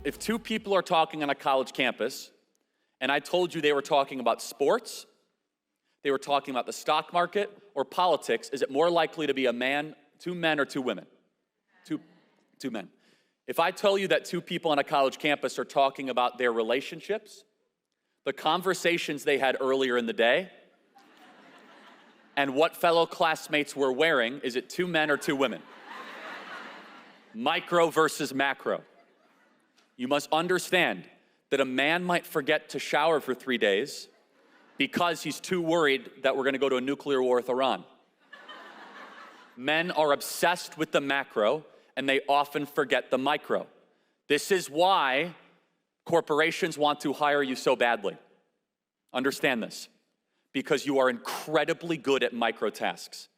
if two people are talking on a college campus, and I told you they were talking about sports, they were talking about the stock market or politics, is it more likely to be two men or two women? Two men. If I tell you that two people on a college campus are talking about their relationships, the conversations they had earlier in the day, and what fellow classmates were wearing, is it two men or two women? Micro versus macro. You must understand that a man might forget to shower for 3 days because he's too worried that we're gonna go to a nuclear war with Iran. Men are obsessed with the macro, and they often forget the micro. This is why corporations want to hire you so badly. Understand this, because you are incredibly good at micro tasks.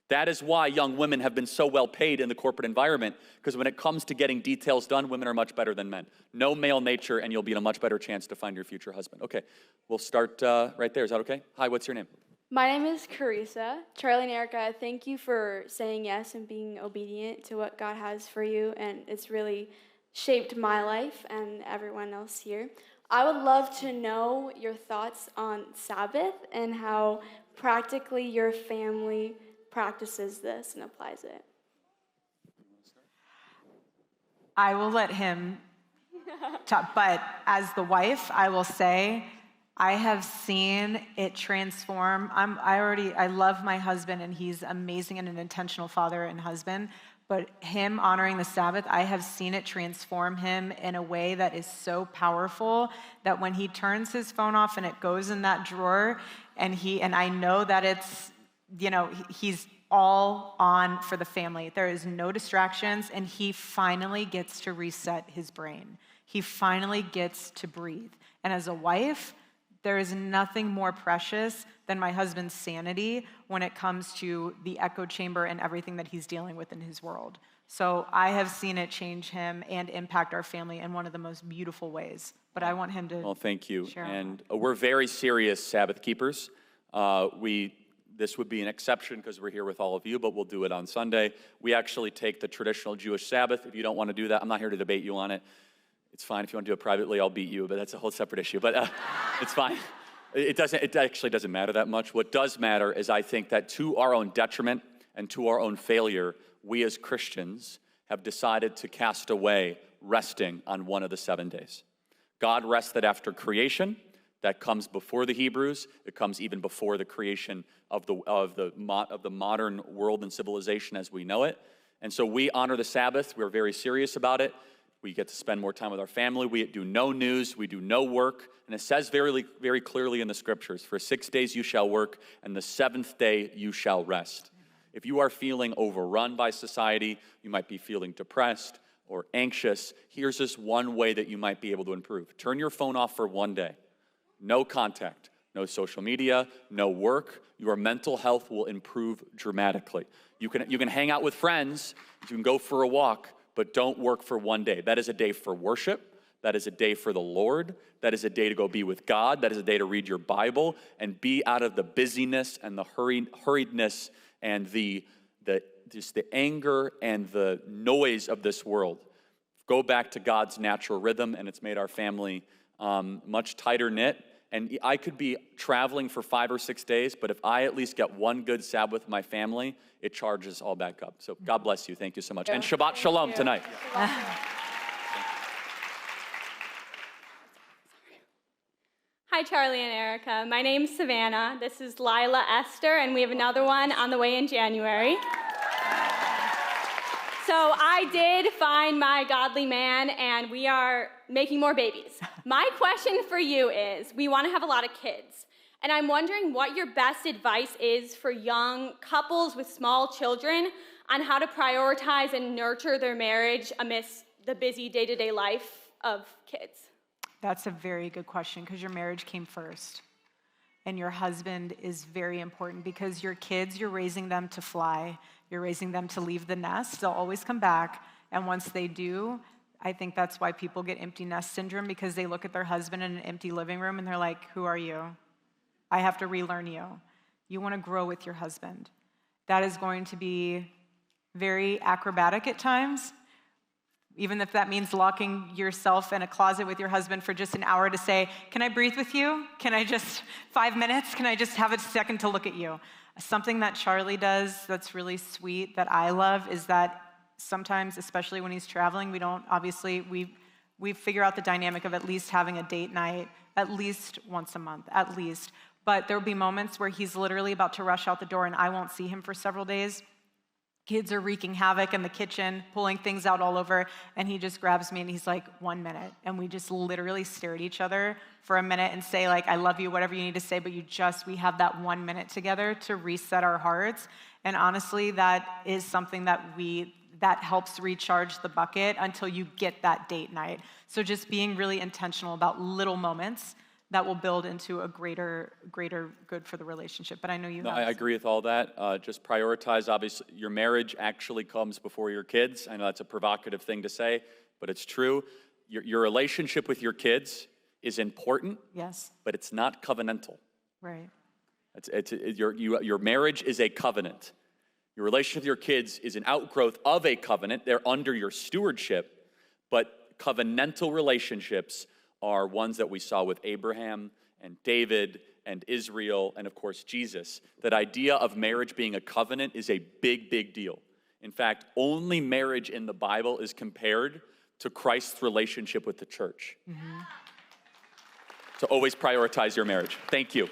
That is why young women have been so well paid in the corporate environment, because when it comes to getting details done, women are much better than men. Know male nature, and you'll be in a much better chance to find your future husband. Okay, we'll start right there. Is that okay? Hi, what's your name? My name is Carissa. Charlie and Erika, thank you for saying yes and being obedient to what God has for you, and it's really shaped my life and everyone else here. I would love to know your thoughts on Sabbath and how practically your family practices this and applies it. I will let him talk, but as the wife, I will say, I have seen it transform. I love my husband, and he's amazing and an intentional father and husband, but him honoring the Sabbath, I have seen it transform him in a way that is so powerful that when he turns his phone off and it goes in that drawer, and I know that it's, he's all on for the family. There is no distractions, and he finally gets to reset his brain. He finally gets to breathe. And as a wife, there is nothing more precious than my husband's sanity when it comes to the echo chamber and everything that he's dealing with in his world. So I have seen it change him and impact our family in one of the most beautiful ways. But I want him to Well, thank you. share. And we're very serious Sabbath keepers. This would be an exception because we're here with all of you, but we'll do it on Sunday. We actually take the traditional Jewish Sabbath. If you don't want to do that, I'm not here to debate you on it. It's fine. If you want to do it privately, I'll beat you, but that's a whole separate issue. But it's fine. It actually doesn't matter that much. What does matter is I think that to our own detriment and to our own failure, we as Christians have decided to cast away resting on one of the 7 days. God rested after creation. That comes before the Hebrews. It comes even before the creation of the modern world and civilization as we know it. And so we honor the Sabbath. We're very serious about it. We get to spend more time with our family. We do no news. We do no work. And it says very, very clearly in the scriptures, for 6 days you shall work, and the 7th day you shall rest. If you are feeling overrun by society, you might be feeling depressed or anxious, here's just one way that you might be able to improve. Turn your phone off for 1 day. No contact, no social media, no work. Your mental health will improve dramatically. You can hang out with friends, you can go for a walk, but don't work for 1 day. That is a day for worship. That is a day for the Lord. That is a day to go be with God. That is a day to read your Bible and be out of the busyness and the hurriedness and just the anger and the noise of this world. Go back to God's natural rhythm, and it's made our family much tighter knit. And I could be traveling for 5 or 6 days, but if I at least get one good Sabbath with my family, it charges all back up. So God bless you. Thank you so much. And Shabbat Shalom tonight. Hi, Charlie and Erika. My name's Savannah. This is Lila Esther, and we have another one on the way in January. So I did find my godly man, and we are making more babies. My question for you is, we want to have a lot of kids, and I'm wondering what your best advice is for young couples with small children on how to prioritize and nurture their marriage amidst the busy day-to-day life of kids. That's a very good question, because your marriage came first. And your husband is very important, because your kids, you're raising them to fly. You're raising them to leave the nest. They'll always come back. And once they do, I think that's why people get empty nest syndrome, because they look at their husband in an empty living room and they're like, who are you? I have to relearn you. You want to grow with your husband. That is going to be very acrobatic at times. Even if that means locking yourself in a closet with your husband for just an hour to say, can I breathe with you? Can I just, 5 minutes? Can I just have a second to look at you? Something that Charlie does that's really sweet that I love is that sometimes, especially when he's traveling, we figure out the dynamic of at least having a date night, at least once a month, at least. But there'll be moments where he's literally about to rush out the door and I won't see him for several days. Kids are wreaking havoc in the kitchen, pulling things out all over, and he just grabs me and he's like, 1 minute. And we just literally stare at each other for a minute and say, like, I love you, whatever you need to say, but we have that 1 minute together to reset our hearts. And honestly, that is something that helps recharge the bucket until you get that date night. So just being really intentional about little moments that will build into a greater good for the relationship. But I know you have. I agree with all that. Just prioritize, obviously, your marriage actually comes before your kids. I know that's a provocative thing to say, but it's true. Your relationship with your kids is important. Yes. But it's not covenantal. Right. Your marriage is a covenant. Your relationship with your kids is an outgrowth of a covenant. They're under your stewardship, but covenantal relationships are ones that we saw with Abraham and David and Israel and, of course, Jesus. That idea of marriage being a covenant is a big, big deal. In fact, only marriage in the Bible is compared to Christ's relationship with the church. Mm-hmm. So always prioritize your marriage. Thank you.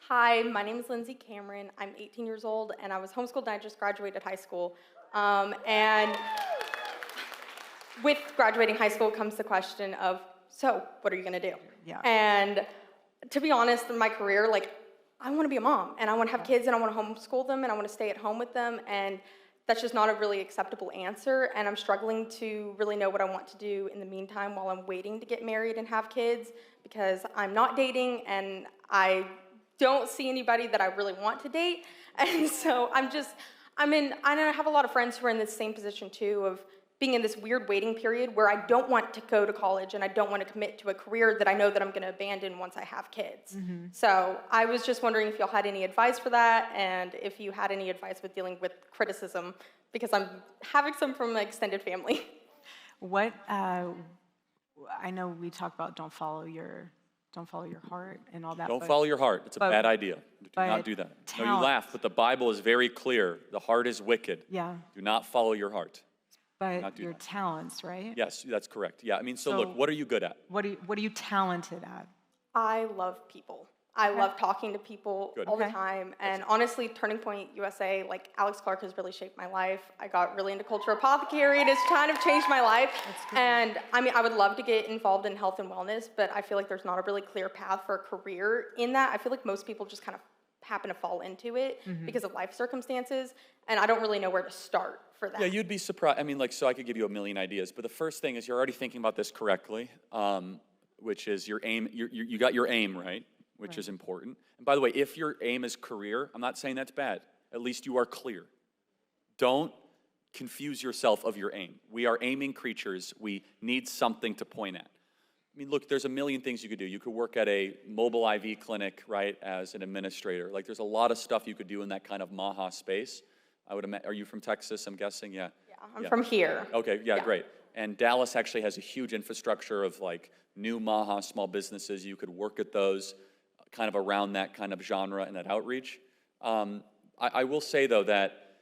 Hi, my name is Lindsay Cameron. I'm 18 years old, and I was homeschooled, and I just graduated high school. And with graduating high school comes the question of, so what are you going to do? Yeah. And to be honest, in my career, like, I want to be a mom, and I want to have kids, and I want to homeschool them, and I want to stay at home with them, and that's just not a really acceptable answer, and I'm struggling to really know what I want to do in the meantime while I'm waiting to get married and have kids, because I'm not dating, and I don't see anybody that I really want to date, and so I have a lot of friends who are in the same position too, of being in this weird waiting period where I don't want to go to college and I don't want to commit to a career that I know that I'm going to abandon once I have kids. Mm-hmm. So I was just wondering if y'all had any advice for that, and if you had any advice with dealing with criticism, because I'm having some from my extended family. I know we talk about don't follow your heart and all that. Don't follow your heart. It's a bad idea. Do not do that. No, you laugh, but the Bible is very clear. The heart is wicked. Yeah. Do not follow your heart. But your talents, right? Yes, that's correct. Yeah, I mean, so look, what are you good at? What are you talented at? I love people. I love talking to people all the time. And honestly, Turning Point USA, like Alex Clark has really shaped my life. I got really into Culture Apothecary. It has kind of changed my life. And I mean, I would love to get involved in health and wellness, but I feel like there's not a really clear path for a career in that. I feel like most people just kind of happen to fall into it because of life circumstances. And I don't really know where to start for that. Yeah, you'd be surprised. I mean, like, so I could give you a million ideas, but the first thing is you're already thinking about this correctly, which is your aim. You got your aim right, which is important. And by the way, if your aim is career, I'm not saying that's bad. At least you are clear. Don't confuse yourself of your aim. We are aiming creatures. We need something to point at. I mean, look, there's a million things you could do. You could work at a mobile IV clinic, right, as an administrator. Like, there's a lot of stuff you could do in that kind of Maha space. I would imagine. Are you from Texas, I'm guessing? Yeah. Yeah, I'm from here. Okay, yeah, great. And Dallas actually has a huge infrastructure of, like, new Maha small businesses. You could work at those kind of around that kind of genre and that outreach. I will say, though, that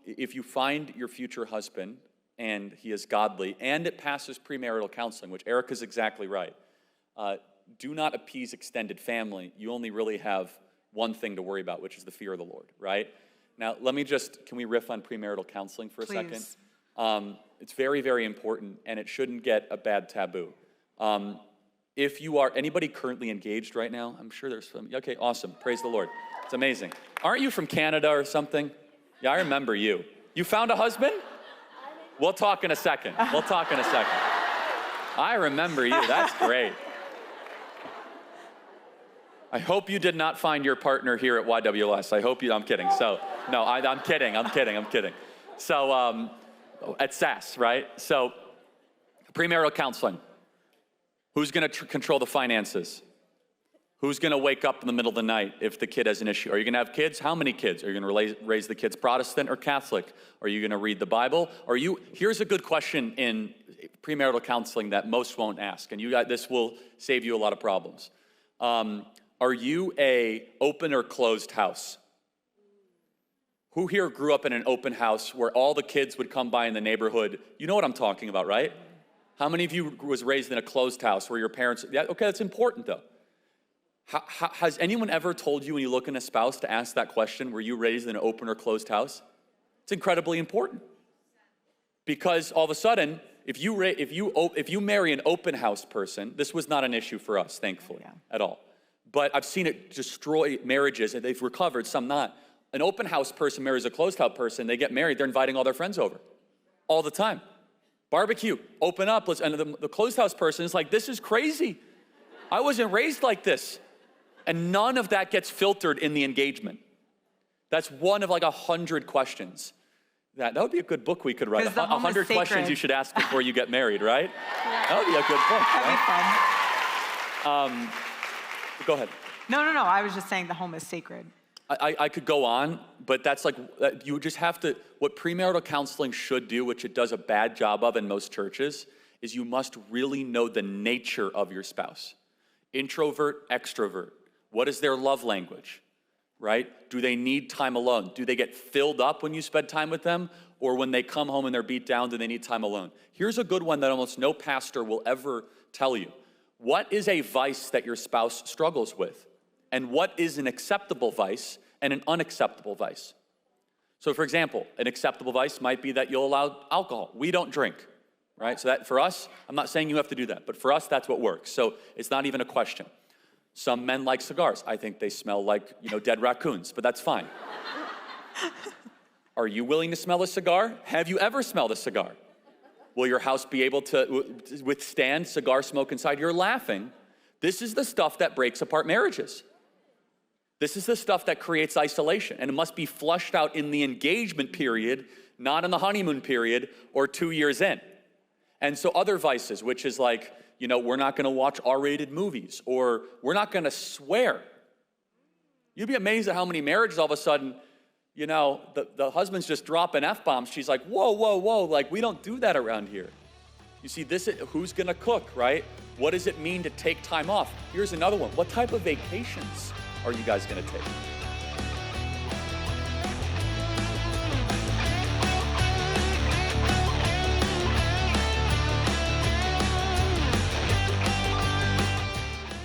if you find your future husband and he is godly, and it passes premarital counseling, which Erika's exactly right. Do not appease extended family. You only really have one thing to worry about, which is the fear of the Lord, right? Now, can we riff on premarital counseling for a second? It's very, very important, and it shouldn't get a bad taboo. If you are, anybody currently engaged right now? I'm sure there's some. Okay, awesome. Praise the Lord. It's amazing. Aren't you from Canada or something? Yeah, I remember you. You found a husband? We'll talk in a second. I remember you. That's great. I hope you did not find your partner here at YWS. I hope you, I'm kidding. So, no, I'm kidding. So, at SAS, right? So, premarital counseling. Who's going to control the finances? Who's gonna wake up in the middle of the night if the kid has an issue? Are you gonna have kids? How many kids? Are you gonna raise the kids Protestant or Catholic? Are you gonna read the Bible? Here's a good question in premarital counseling that most won't ask, and this will save you a lot of problems. Are you a open or closed house? Who here grew up in an open house where all the kids would come by in the neighborhood? You know what I'm talking about, right? How many of you was raised in a closed house where your parents, yeah, okay, that's important though. Has anyone ever told you when you look in a spouse to ask that question, were you raised in an open or closed house? It's incredibly important. Because all of a sudden, if you marry an open house person, this was not an issue for us, thankfully, at all. But I've seen it destroy marriages, and they've recovered, some not. An open house person marries a closed house person, they get married, they're inviting all their friends over all the time. Barbecue, open up, and the closed house person is like, this is crazy. I wasn't raised like this. And none of that gets filtered in the engagement. That's one of like 100 questions. That would be a good book we could write. 100 questions you should ask before you get married, right? Yeah. That would be a good book. That'd be fun. Go ahead. No. I was just saying the home is sacred. I could go on, but that's like, you just have to, what premarital counseling should do, which it does a bad job of in most churches, is you must really know the nature of your spouse. Introvert, extrovert. What is their love language, right? Do they need time alone? Do they get filled up when you spend time with them? Or when they come home and they're beat down, do they need time alone? Here's a good one that almost no pastor will ever tell you. What is a vice that your spouse struggles with? And what is an acceptable vice and an unacceptable vice? So for example, an acceptable vice might be that you'll allow alcohol. We don't drink, right? So that for us, I'm not saying you have to do that, but for us, that's what works. So it's not even a question. Some men like cigars. I think they smell like, dead raccoons, but that's fine. Are you willing to smell a cigar? Have you ever smelled a cigar? Will your house be able to withstand cigar smoke inside? You're laughing. This is the stuff that breaks apart marriages. This is the stuff that creates isolation, and it must be flushed out in the engagement period, not in the honeymoon period or 2 years in. And so other vices, which is like, we're not gonna watch R-rated movies, or we're not gonna swear. You'd be amazed at how many marriages all of a sudden, the husband's just dropping F-bombs. She's like, whoa, like we don't do that around here. You see, who's gonna cook, right? What does it mean to take time off? Here's another one. What type of vacations are you guys gonna take?